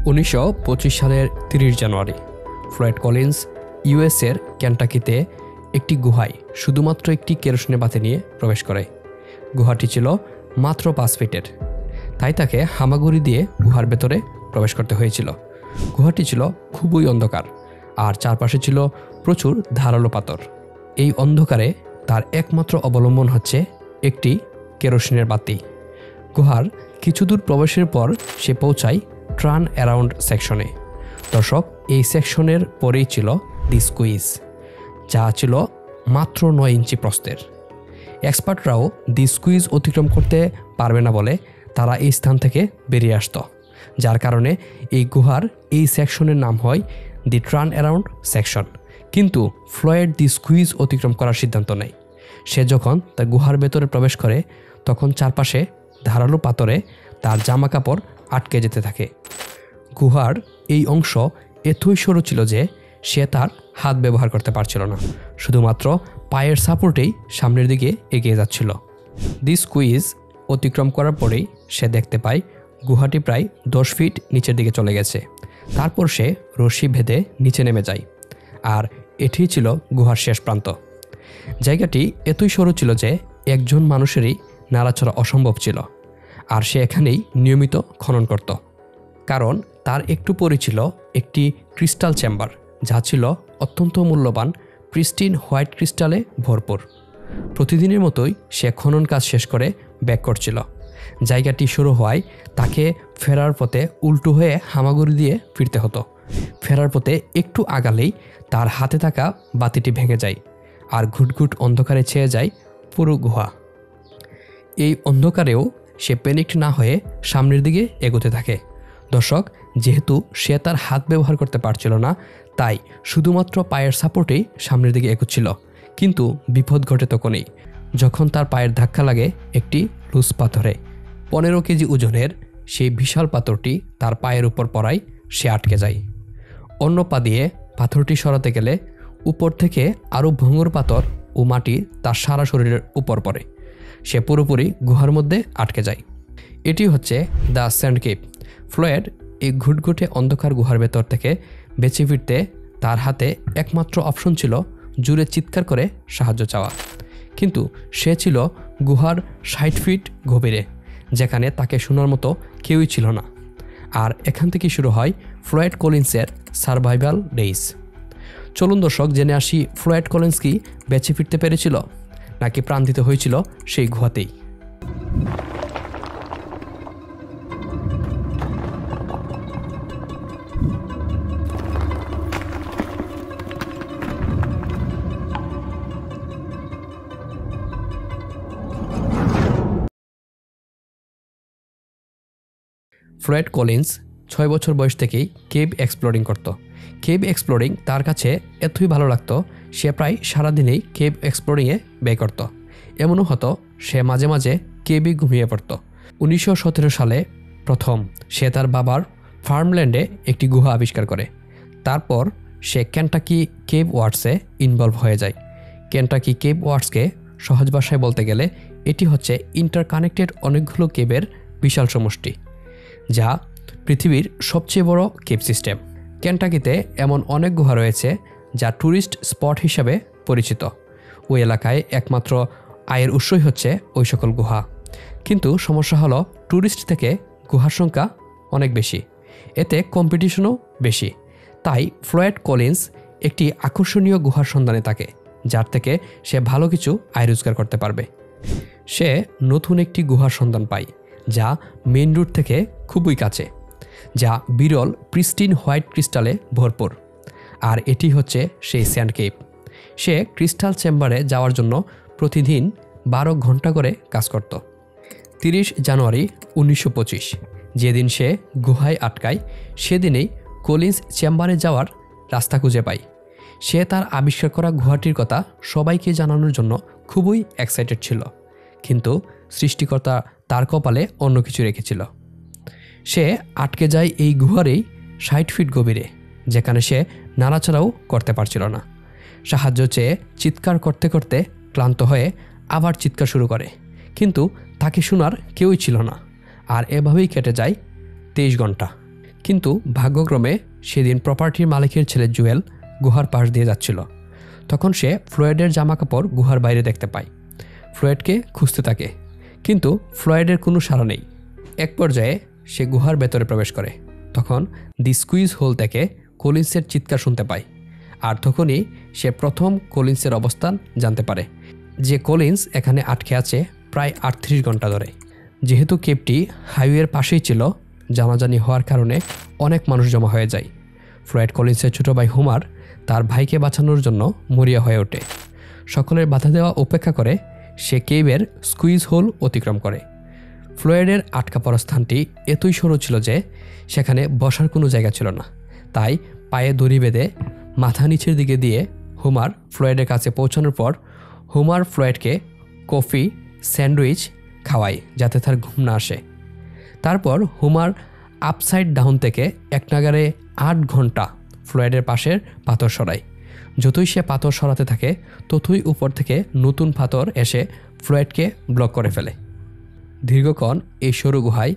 1925 সালের 30 জানুয়ারি Floyd Collins ইউএসের কেন্টাকিতে একটি গুহায় শুধুমাত্র একটি কেরোসিনের বাতি নিয়ে প্রবেশ করে। গুহাটি ছিল মাত্র 5 ফিটের, তাই তাকে হামাগুড়ি দিয়ে গুহার ভেতরে প্রবেশ করতে হয়েছিল। গুহাটি ছিল খুবই অন্ধকার আর চারপাশে ছিল প্রচুর ধারালো পাথর। এই অন্ধকারে তার একমাত্র অবলম্বন হচ্ছে একটি কেরোসিনের বাতি। গুহার কিছু দূর প্রবেশের পর সে পৌঁছায় টার্ন অ্যারাউন্ড সেকশনে। দর্শক, এই সেকশনের পরেই ছিল দি স্কুইজ, যা ছিল মাত্র 9 ইঞ্চি প্রস্থের। এক্সপার্টরাও দি স্কুইজ অতিক্রম করতে পারবে না বলে তারা এই স্থান থেকে বেরিয়ে আসত, যার কারণে এই গুহার এই সেকশনের নাম হয় দি টার্ন অ্যারাউন্ড সেকশন। কিন্তু ফ্লয়েড দি স্কুইজ অতিক্রম করার সিদ্ধান্ত নেয়। সে যখন তার গুহার ভেতরে প্রবেশ করে তখন চারপাশে ধারালো পাথরে তার জামা কাপড় আটকে যেতে থাকে। গুহার এই অংশ এতই সরু ছিল যে সে তার হাত ব্যবহার করতে পারছিল না, শুধুমাত্র পায়ের সাপোর্টেই সামনের দিকে এগিয়ে যাচ্ছিল। দি স্কুইজ অতিক্রম করার পরেই সে দেখতে পায় গুহাটি প্রায় 10 ফিট নিচের দিকে চলে গেছে। তারপর সে রশি ভেদে নিচে নেমে যায়, আর এটিই ছিল গুহার শেষ প্রান্ত। জায়গাটি এতই সরু ছিল যে একজন মানুষেরই নাড়াচড়া অসম্ভব ছিল, আর সে এখানেই নিয়মিত খনন করত। কারণ তার একটু পরে ছিল একটি ক্রিস্টাল চেম্বার, যা ছিল অত্যন্ত মূল্যবান প্রিস্টিন হোয়াইট ক্রিস্টালে ভরপুর। প্রতিদিনের মতোই সে খনন কাজ শেষ করে ব্যাক করছিল। জায়গাটি শুরু হওয়ায় তাকে ফেরার পথে উল্টো হয়ে হামাগুড়ি দিয়ে ফিরতে হতো। ফেরার পথে একটু আগালেই তার হাতে থাকা বাতিটি ভেঙে যায়, আর ঘুটঘুট অন্ধকারে ছেয়ে যায় পুরো গুহা। এই অন্ধকারেও সে প্যানিকড না হয়ে সামনের দিকে এগোতে থাকে। দর্শক, যেহেতু সে তার হাত ব্যবহার করতে পারছিল না, তাই শুধুমাত্র পায়ের সাপোর্টেই সামনের দিকে এগোচ্ছিল। কিন্তু বিপদ ঘটে তখনই, যখন তার পায়ের ধাক্কা লাগে একটি লুজ পাথরে। 15 কেজি ওজনের সেই বিশাল পাথরটি তার পায়ের উপর পড়ায় সে আটকে যায়। অন্য পা দিয়ে পাথরটি সরাতে গেলে উপর থেকে আরও ভঙ্গুর পাথর ও মাটি তার সারা শরীরের উপর পড়ে। সে পুরোপুরি গুহার মধ্যে আটকে যায়। এটি হচ্ছে দ্য স্যান্ড কেভ। ফ্লয়েড এই ঘুটঘুটে অন্ধকার গুহার ভেতর থেকে বেঁচে ফিরতে তার হাতে একমাত্র অপশন ছিল জুড়ে চিৎকার করে সাহায্য চাওয়া। কিন্তু সে ছিল গুহার 60 ফিট গভীরে, যেখানে তাকে শোনার মতো কেউই ছিল না। আর এখান থেকে শুরু হয় ফ্লয়েড কলিন্সের সার্ভাইভাল ডেইজ। চলুন দর্শক, জেনে আসি ফ্লয়েড কলিন্স কি বেঁচে ফিরতে পেরেছিল, নাকি প্রাণ দিতে হয়েছিল সেই গুহাতেই। ফ্লয়েড কলিন্স 6 বছর বয়স থেকেই কেভ এক্সপ্লোরিং করত। কেভ এক্সপ্লোরিং তার কাছে এতই ভালো লাগতো, সে প্রায় সারাদিনেই কেভ এক্সপ্লোরিংয়ে ব্যয় করত। এমনও হতো সে মাঝে মাঝে কেভে ঘুমিয়ে পড়ত। 1917 সালে প্রথম সে তার বাবার ফার্মল্যান্ডে একটি গুহা আবিষ্কার করে। তারপর সে কেন্টাকি কেভ ওয়ার্ডসে ইনভলভ হয়ে যায়। কেন্টাকি কেভ ওয়ার্ডসকে সহজ ভাষায় বলতে গেলে এটি হচ্ছে ইন্টারকানেক্টেড অনেকগুলো কেভের বিশাল সমষ্টি, যা পৃথিবীর সবচেয়ে বড় কেভ সিস্টেম। কেন্টাকিতে এমন অনেক গুহা রয়েছে যা ট্যুরিস্ট স্পট হিসাবে পরিচিত। ওই এলাকায় একমাত্র আয়ের উৎসই হচ্ছে ওই সকল গুহা। কিন্তু সমস্যা হলো ট্যুরিস্ট থেকে গুহার সংখ্যা অনেক বেশি, এতে কম্পিটিশনও বেশি। তাই ফ্লয়েড কলিন্স একটি আকর্ষণীয় গুহার সন্ধানে থাকে, যার থেকে সে ভালো কিছু আয় রোজগার করতে পারবে। সে নতুন একটি গুহার সন্ধান পায়, যা মেইন রোড থেকে খুবই কাছে, যা বিরল প্রিস্টিন হোয়াইট ক্রিস্টালে ভরপুর। আর এটি হচ্ছে সেই স্যান্ড কেভ। সে ক্রিস্টাল চেম্বারে যাওয়ার জন্য প্রতিদিন 12 ঘন্টা করে কাজ করত। 30 জানুয়ারি 1925, যেদিন সে গুহায় আটকায়, সেদিনেই কলিন্স চেম্বারে যাওয়ার রাস্তা খুঁজে পায়। সে তার আবিষ্কার করা গুহাটির কথা সবাইকে জানানোর জন্য খুবই এক্সাইটেড ছিল, কিন্তু সৃষ্টিকর্তা তার কপালে অন্য কিছু রেখেছিল। সে আটকে যায় এই গুহারেই 60 ফিট গভীরে, যেখানে সে নাড়াচাড়াও করতে পারছিল না। সাহায্য চেয়ে চিৎকার করতে করতে ক্লান্ত হয়ে আবার চিৎকার শুরু করে, কিন্তু তাকে শোনার কেউই ছিল না। আর এভাবেই কেটে যায় 23 ঘন্টা। কিন্তু ভাগ্যক্রমে সেদিন প্রপার্টির মালিকের ছেলে জুয়েল গুহার পাশ দিয়ে যাচ্ছিল। তখন সে ফ্লয়েডের জামাকাপড় গুহার বাইরে দেখতে পায়। ফ্লয়েডকে খুঁজতে থাকে, কিন্তু ফ্লয়েডের কোনো সাড়া নেই। এক পর্যায়ে সে গুহার ভেতরে প্রবেশ করে। তখন দি স্কুইজ হোল থেকে কলিন্সের চিৎকার শুনতে পায়। আর তখনই সে প্রথম কলিন্সের অবস্থান জানতে পারে, যে কলিন্স এখানে আটকে আছে প্রায় 38 ঘন্টা ধরে। যেহেতু কেপটি হাইওয়ের পাশেই ছিল, জানাজানি হওয়ার কারণে অনেক মানুষ জমা হয়ে যায়। ফ্লয়েড কলিন্সের ছোট ভাই হোমার তার ভাইকে বাঁচানোর জন্য মরিয়া হয়ে ওঠে। সকলের বাধা দেওয়া উপেক্ষা করে সে কেবের স্কুইজ হোল অতিক্রম করে। ফ্লয়েডের আটকা পড়া স্থানটি এতই সরু ছিল যে সেখানে বসার কোনো জায়গা ছিল না। তাই পায়ে দড়ি বেঁধে মাথা নিচের দিকে দিয়ে হোমার ফ্লয়েডের কাছে পৌঁছানোর পর হোমার ফ্লয়েডকে কফি স্যান্ডউইচ খাওয়ায় যাতে তার ঘুম না আসে। তারপর হোমার আপসাইড ডাউন থেকে এক নাগারে 8 ঘন্টা ফ্লয়েডের পাশের পাথর সরায়। যতই সে পাথর সরাতে থাকে ততই উপর থেকে নতুন পাথর এসে ফ্লয়েডকে ব্লক করে ফেলে। দীর্ঘক্ষণ এই সরু গুহায়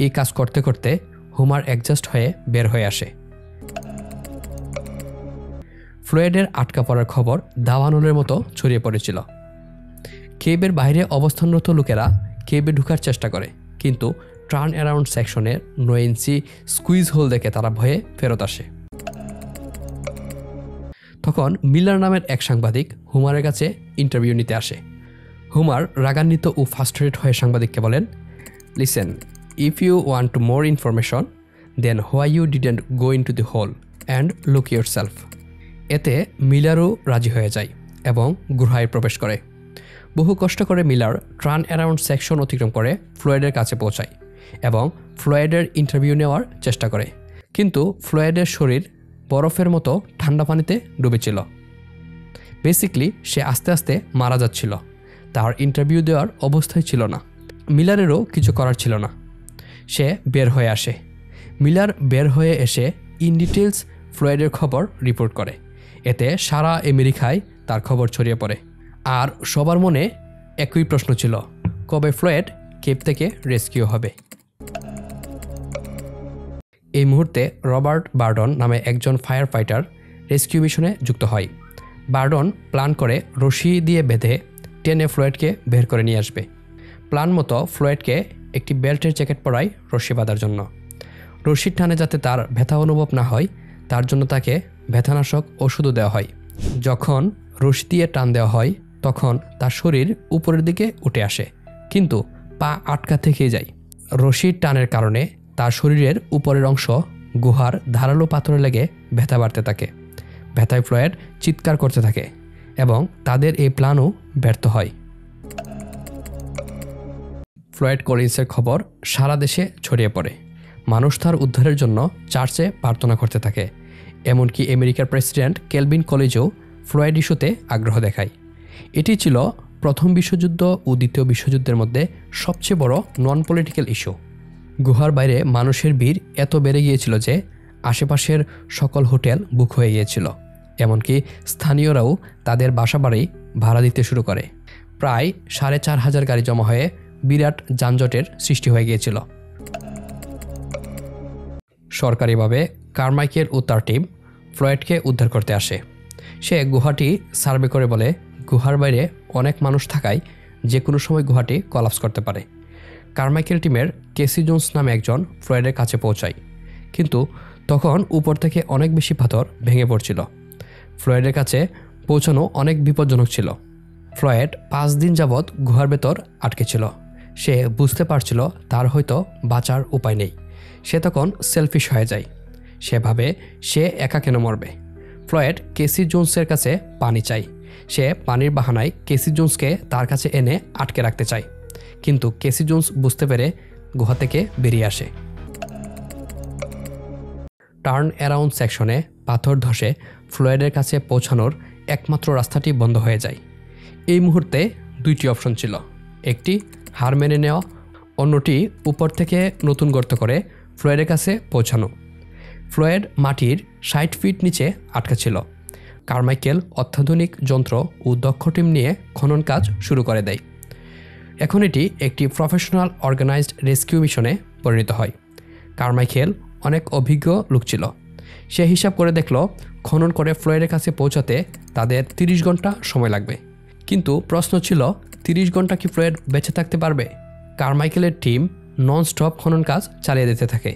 এই কাজ করতে করতে হোমার অ্যাডজাস্ট হয়ে বের হয়ে আসে। ফ্লয়েডের আটকা পড়ার খবর দাবানলের মতো ছড়িয়ে পড়েছিল। কেবের বাইরে অবস্থানরত লোকেরা কেবে ঢোকার চেষ্টা করে, কিন্তু টার্ন অ্যারাউন্ড সেকশনের 9 ইঞ্চি স্কুইজ হোল দেখে তারা ভয়ে ফেরত আসে। তখন মিলার নামের এক সাংবাদিক হোমারের কাছে ইন্টারভিউ নিতে আসে। হোমার রাগান্বিত ও ফ্রাস্ট্রেটেড হয়ে সাংবাদিককে বলেন, listen, if you want to more information then why you didn't go in to the hole and look yourself. এতে মিলারও রাজি হয়ে যায় এবং গুহায় প্রবেশ করে। বহু কষ্ট করে মিলার টার্ন অ্যারাউন্ড সেকশন অতিক্রম করে ফ্লয়েডের কাছে পৌঁছায় এবং ফ্লয়েডের ইন্টারভিউ নেওয়ার চেষ্টা করে। কিন্তু ফ্লয়েডের শরীর বরফের মতো ঠান্ডা পানিতে ডুবেছিল। বেসিকলি সে আস্তে আস্তে মারা যাচ্ছিল। তার ইন্টারভিউ দেওয়ার অবস্থায় ছিল না। মিলারেরও কিছু করার ছিল না। সে বের হয়ে আসে। মিলার বের হয়ে এসে ইন ডিটেলস ফ্লয়েডের খবর রিপোর্ট করে। এতে সারা আমেরিকায় তার খবর ছড়িয়ে পড়ে। আর সবার মনে একই প্রশ্ন ছিল, কবে ফ্লয়েড কেপ থেকে রেস্কিউ হবে। এই মুহূর্তে রবার্ট বার্ডন নামে একজন ফায়ার ফাইটার রেস্কিউ মিশনে যুক্ত হয়। বার্ডন প্ল্যান করে রশি দিয়ে বেঁধে টেনে ফ্লয়েডকে বের করে নিয়ে আসবে। প্ল্যান মতো ফ্লয়েডকে একটি বেল্টের জ্যাকেট পরায় রশি বাঁধার জন্য। রশির টানে যাতে তার ব্যথা অনুভব না হয় তার জন্য তাকে ব্যথানাশক ওষুধও দেওয়া হয়। যখন রশি দিয়ে টান দেওয়া হয় তখন তার শরীর উপরের দিকে উঠে আসে, কিন্তু পা আটকা থেকে যায়। রশির টানের কারণে তার শরীরের উপরের অংশ গুহার ধারালো পাথরে লেগে ব্যথা বাড়তে থাকে। ব্যথায় ফ্লয়েড চিৎকার করতে থাকে এবং তাদের এই প্ল্যানও ব্যর্থ হয়। ফ্লয়েড কলিন্সের খবর সারা দেশে ছড়িয়ে পড়ে। মানুষ তার উদ্ধারের জন্য চার্চে প্রার্থনা করতে থাকে। এমনকি আমেরিকার প্রেসিডেন্ট কেলভিন কলিজও ফ্লয়েড ইস্যুতে আগ্রহ দেখায়। এটি ছিল প্রথম বিশ্বযুদ্ধ ও দ্বিতীয় বিশ্বযুদ্ধের মধ্যে সবচেয়ে বড় নন পলিটিক্যাল ইস্যু। গুহার বাইরে মানুষের ভিড় এত বেড়ে গিয়েছিল যে আশেপাশের সকল হোটেল বুক হয়ে গিয়েছিল। এমনকি স্থানীয়রাও তাদের বাসাবাড়ি ভাড়া দিতে শুরু করে। প্রায় 4500 গাড়ি জমা হয়ে বিরাট যানজটের সৃষ্টি হয়ে গিয়েছিল। সরকারিভাবে কারমাইকেল ও তার টিম ফ্লয়েডকে উদ্ধার করতে আসে। সে গুহাটি সার্ভে করে বলে গুহার বাইরে অনেক মানুষ থাকায় যে কোনো সময় গুহাটি কলাপস করতে পারে। কারমাইকেল টিমের কেসি জোন্স নামে একজন ফ্লয়েডের কাছে পৌঁছায়, কিন্তু তখন উপর থেকে অনেক বেশি পাথর ভেঙে পড়ছিল। ফ্লয়েডের কাছে পৌঁছানো অনেক বিপজ্জনক ছিল। ফ্লয়েড 5 দিন যাবৎ গুহার ভেতর আটকে ছিল। সে বুঝতে পারছিল তার হয়তো বাঁচার উপায় নেই। সে তখন সেলফিশ হয়ে যায়। সে ভাবে সে একা কেন মরবে। ফ্লয়েড কেসি জোন্সের কাছে পানি চায়। সে পানির বাহানায় কেসি জোন্সকে তার কাছে এনে আটকে রাখতে চায়, কিন্তু কেসি জোন্স বুঝতে পেরে গুহা থেকে বেরিয়ে আসে। টার্ন অ্যারাউন্ড সেকশনে পাথর ধসে ফ্লয়েডের কাছে পৌঁছানোর একমাত্র রাস্তাটি বন্ধ হয়ে যায়। এই মুহূর্তে 2টি অপশন ছিল, একটি হার মেনে নেওয়া, অন্যটি উপর থেকে নতুন গর্ত করে ফ্লয়েডের কাছে পৌঁছানো। ফ্লয়েড মাটির 60 ফিট নিচে আটকা ছিল। কারমাইকেল অত্যাধুনিক যন্ত্র ও দক্ষ টিম নিয়ে খনন কাজ শুরু করে দেয়। এখন এটি একটি প্রফেশনাল অর্গানাইজড রেস্কিউ মিশনে পরিণত হয়। কারমাইকেল অনেক অভিজ্ঞ লোক ছিল। সে হিসাব করে দেখল খনন করে ফ্লয়েডের কাছে পৌঁছাতে তাদের 30 ঘন্টা সময় লাগবে। কিন্তু প্রশ্ন ছিল 30 ঘন্টা কি ফ্লয়েড বেঁচে থাকতে পারবে? কারমাইকেলের টিম নন স্টপ খনন কাজ চালিয়ে যেতে থাকে।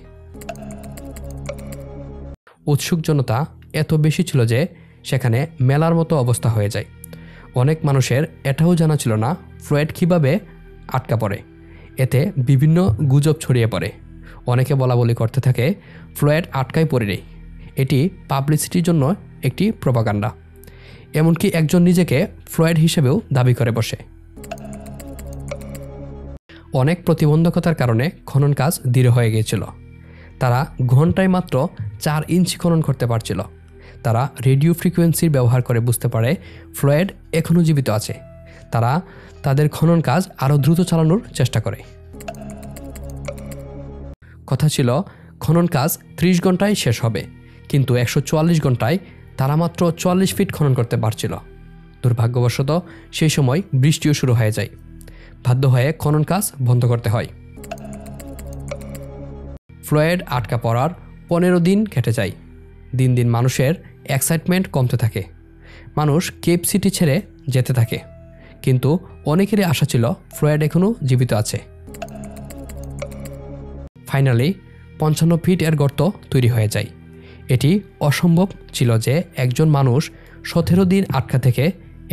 উৎসুক জনতা এত বেশি ছিল যে সেখানে মেলার মতো অবস্থা হয়ে যায়। অনেক মানুষের এটাও জানা ছিল না ফ্লয়েড কীভাবে আটকা পড়ে। এতে বিভিন্ন গুজব ছড়িয়ে পড়ে। অনেকে বলাবলি করতে থাকে ফ্লয়েড আটকায় পড়ে নেই, এটি পাবলিসিটির জন্য একটি প্রপাগান্ডা। এমনকি একজন নিজেকে ফ্লয়েড হিসেবেও দাবি করে বসে। অনেক প্রতিবন্ধকতার কারণে খনন কাজ ধীরে হয়ে গিয়েছিল। তারা ঘন্টায় মাত্র 4 ইঞ্চি খনন করতে পারছিল। তারা রেডিও ফ্রিকোয়েন্সির ব্যবহার করে বুঝতে পারে ফ্লয়েড এখনও জীবিত আছে। তারা তাদের খনন কাজ আরও দ্রুত চালানোর চেষ্টা করে। কথা ছিল খনন কাজ 30 ঘন্টায় শেষ হবে, কিন্তু 144 ঘন্টায় তারা মাত্র 44 ফিট খনন করতে পারছিল। দুর্ভাগ্যবশত সেই সময় বৃষ্টিও শুরু হয়ে যায়। বাধ্য হয়ে খনন কাজ বন্ধ করতে হয়। ফ্লয়েড আটকা পড়ার 15 দিন কেটে যায়। দিন দিন মানুষের এক্সাইটমেন্ট কমতে থাকে। মানুষ কেপ সিটি ছেড়ে যেতে থাকে, কিন্তু অনেকেরই আশা ছিল ফ্লয়েড এখনও জীবিত আছে। ফাইনালি 55 ফিট এর গর্ত তৈরি হয়ে যায়। এটি অসম্ভব ছিল যে একজন মানুষ 17 দিন আটকা থেকে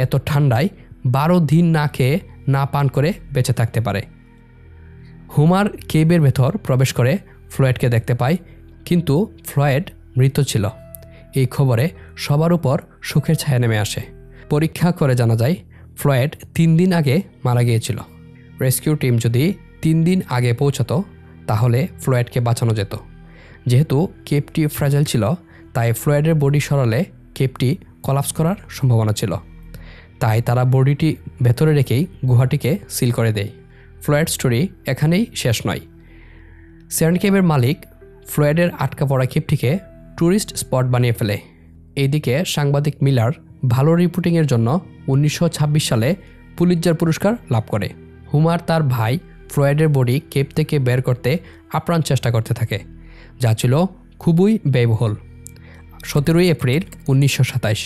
এত ঠান্ডায় 12 দিন না খেয়ে না পান করে বেঁচে থাকতে পারে। হুমার কেবের ভেতর প্রবেশ করে ফ্লয়েডকে দেখতে পায়, কিন্তু ফ্লয়েড মৃত ছিল। এই খবরে সবার উপর সুখের ছায়া নেমে আসে। পরীক্ষা করে জানা যায় ফ্লয়েড 3 দিন আগে মারা গিয়েছিল। রেস্কিউ টিম যদি 3 দিন আগে পৌঁছাতো তাহলে ফ্লয়েডকে বাঁচানো যেত। যেহেতু কেপটি ফ্র্যাজাইল ছিল, তাই ফ্লয়েডের বডি সরালে কেপটি কলাপস করার সম্ভাবনা ছিল। তাই তারা বডিটি ভেতরে রেখেই গুহাটিকে সিল করে দেয়। ফ্লয়েড স্টোরি এখানেই শেষ নয়। স্যান্ড কেবের মালিক ফ্লয়েডের আটকা পড়া কেপটিকে ট্যুরিস্ট স্পট বানিয়ে ফেলে। এইদিকে সাংবাদিক মিলার ভালো রিপোর্টিংয়ের জন্য 1926 সালে পুলিৎজার পুরস্কার লাভ করে। হুমার তার ভাই ফ্লয়েডের বডি কেপ থেকে বের করতে আপ্রাণ চেষ্টা করতে থাকে, যা ছিল খুবই ব্যয়বহুল। 17 এপ্রিল 1927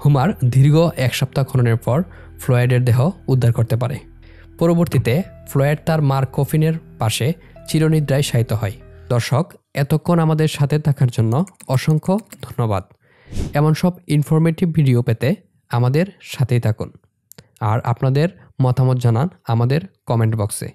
হুমার দীর্ঘ 1 সপ্তাহ খননের পর ফ্লয়েডের দেহ উদ্ধার করতে পারে। পরবর্তীতে ফ্লয়েড তার মার কফিনের পাশে চিরনিদ্রায় শায়িত হয়। দর্শক, এতক্ষণ আমাদের সাথে থাকার জন্য অসংখ্য ধন্যবাদ। এমন সব ইনফরমেটিভ ভিডিও পেতে আমাদের সাথেই থাকুন, আর আপনাদের মতামত জানান আমাদের কমেন্ট বক্সে।